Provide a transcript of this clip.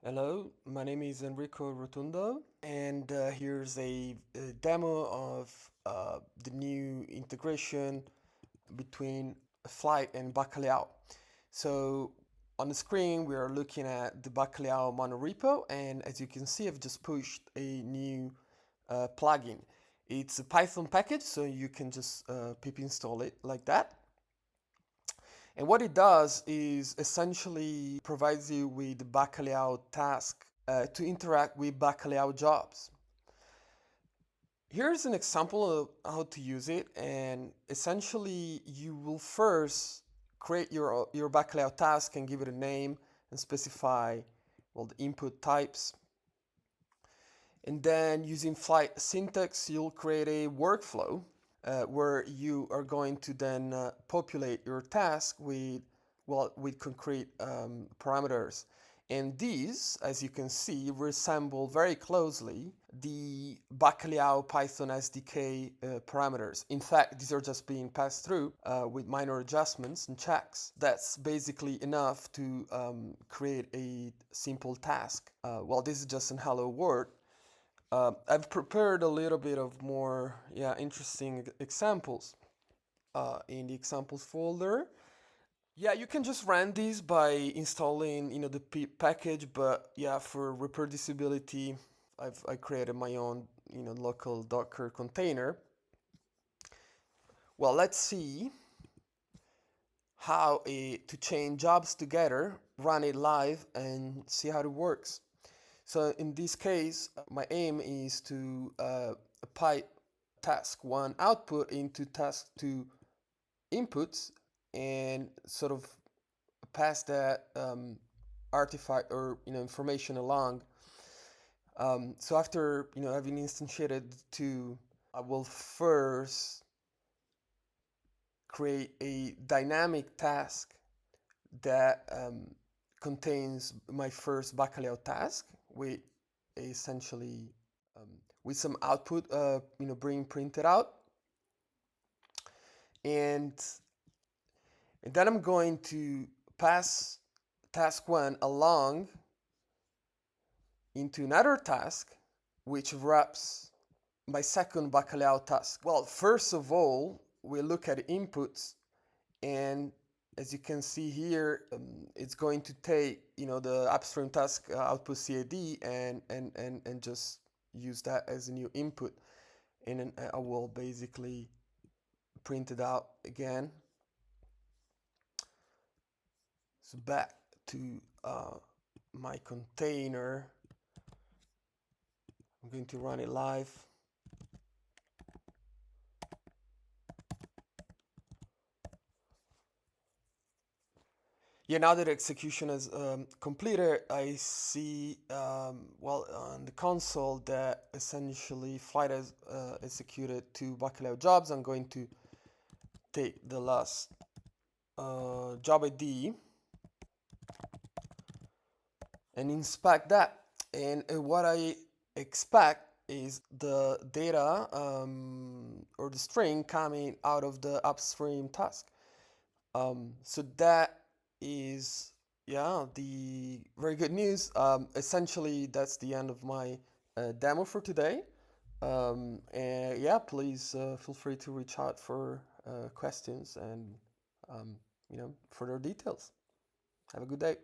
Hello, my name is Enrico Rotundo, and here's a demo of the new integration between Flyte and Bacalhau. So on the screen, we are looking at the Bacalhau monorepo, and as you can see, I've just pushed a new plugin. It's a Python package, so you can just pip install it like that. And what it does is essentially provides you with the Bacalhau task to interact with Bacalhau jobs. Here's an example of how to use it, and essentially you will first create your Bacalhau task and give it a name and specify, well, the input types. And then using Flyte syntax, you'll create a workflow where you are going to then populate your task with, well, with concrete parameters. And these, as you can see, resemble very closely the Bacalhau Python SDK parameters. In fact, these are just being passed through with minor adjustments and checks. That's basically enough to create a simple task. Well, this is just an hello world. I've prepared a little bit of more, interesting examples in the examples folder. Yeah, you can just run these by installing, the pip package, but yeah, for reproducibility, I created my own, local Docker container. Well, let's see how to chain jobs together, run it live, and see how it works. So in this case, my aim is to pipe task 1 output into task 2 inputs and sort of pass that artifact or information along. So after having instantiated 2, I will first create a dynamic task that contains my first Bacalhau task with essentially with some output being printed out, and then I'm going to pass task 1 along into another task which wraps my second Bacalhau task. Well, first of all, we look at inputs, and as you can see here, it's going to take the upstream task output CAD and just use that as a new input, and then I will basically print it out again. So back to my container, I'm going to run it live. Yeah, now that execution is completed, I see, well, on the console that essentially Flyte has executed 2 Bacalhau jobs. I'm going to take the last job ID and inspect that. And what I expect is the data or the string coming out of the upstream task. So that is, yeah, the very good news. Essentially, that's the end of my demo for today. And yeah, please feel free to reach out for questions and further details. Have a good day.